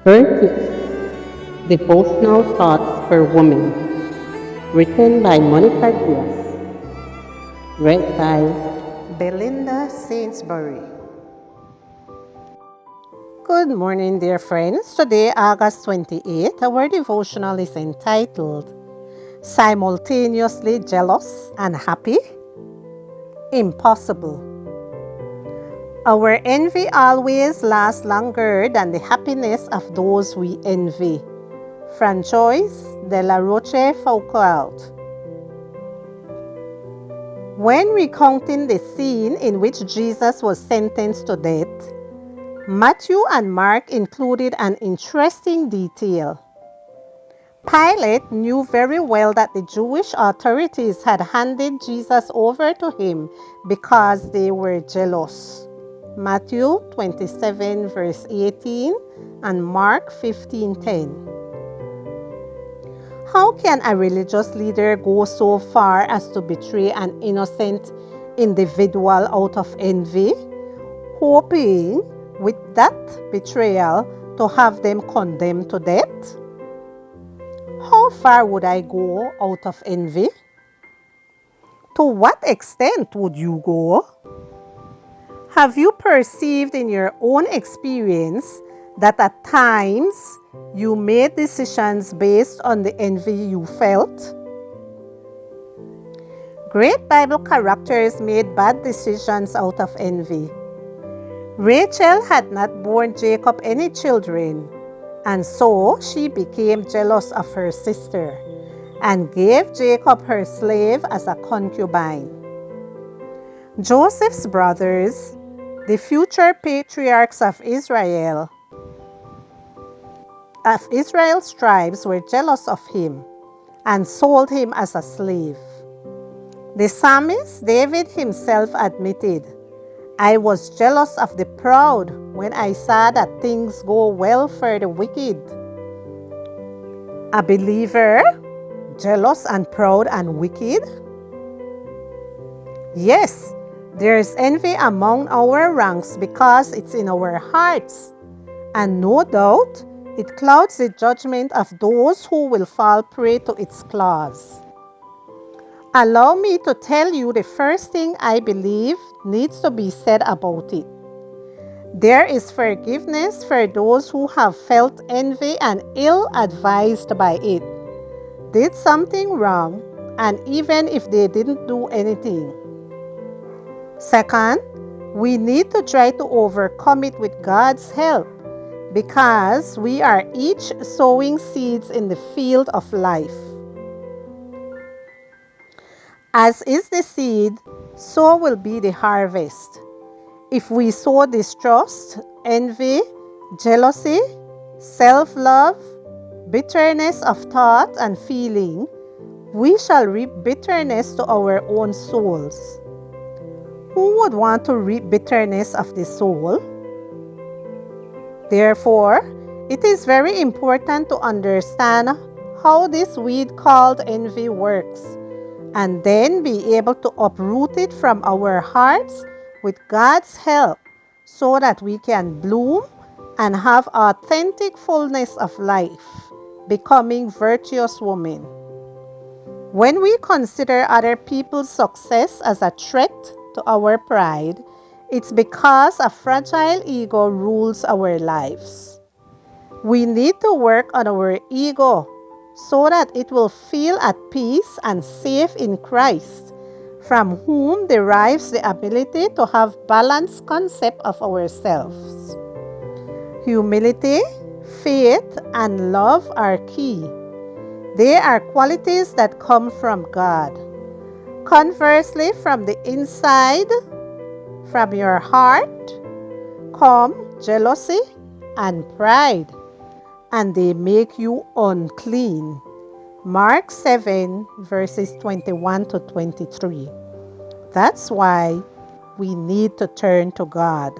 30th Devotional Thoughts for Women, written by Monica Diaz, read by Belinda Sainsbury. Good morning, dear friends. Today, August 28th, our devotional is entitled Simultaneously Jealous and Happy? Impossible. Our envy always lasts longer than the happiness of those we envy. From Joyce de la Rochefoucauld. When recounting the scene in which Jesus was sentenced to death, Matthew and Mark included an interesting detail. Pilate knew very well that the Jewish authorities had handed Jesus over to him because they were jealous. Matthew 27 verse 18 and Mark 15:10. How can a religious leader go so far as to betray an innocent individual out of envy, hoping with that betrayal to have them condemned to death? How far would I go out of envy? To what extent would you go? Have you perceived in your own experience that at times you made decisions based on the envy you felt? Great Bible characters made bad decisions out of envy. Rachel had not borne Jacob any children, and so she became jealous of her sister and gave Jacob her slave as a concubine. Joseph's brothers, the future patriarchs of Israel's tribes, were jealous of him and sold him as a slave. The psalmist David himself admitted, "I was jealous of the proud when I saw that things go well for the wicked." A believer, jealous and proud and wicked? Yes, there is envy among our ranks because it's in our hearts, and no doubt it clouds the judgment of those who will fall prey to its claws. Allow me to tell you the first thing I believe needs to be said about it. There is forgiveness for those who have felt envy and ill-advised by it, did something wrong, and even if they didn't do anything. Second, we need to try to overcome it with God's help, because we are each sowing seeds in the field of life. As is the seed, so will be the harvest. If we sow distrust, envy, jealousy, self-love, bitterness of thought and feeling, we shall reap bitterness to our own souls. Who would want to reap bitterness of the soul? Therefore, it is very important to understand how this weed called envy works, and then be able to uproot it from our hearts with God's help so that we can bloom and have authentic fullness of life, becoming virtuous women. When we consider other people's success as a threat to our pride, it's because a fragile ego rules our lives. We need to work on our ego so that it will feel at peace and safe in Christ, from whom derives the ability to have balanced concept of ourselves. Humility, faith, and love are key. They are qualities that come from God. Conversely, from the inside, from your heart, come jealousy and pride, and they make you unclean. Mark 7 verses 21 to 23. That's why we need to turn to God.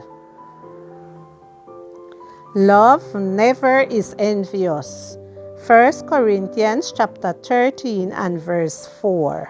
Love never is envious. 1 Corinthians chapter 13 and verse 4.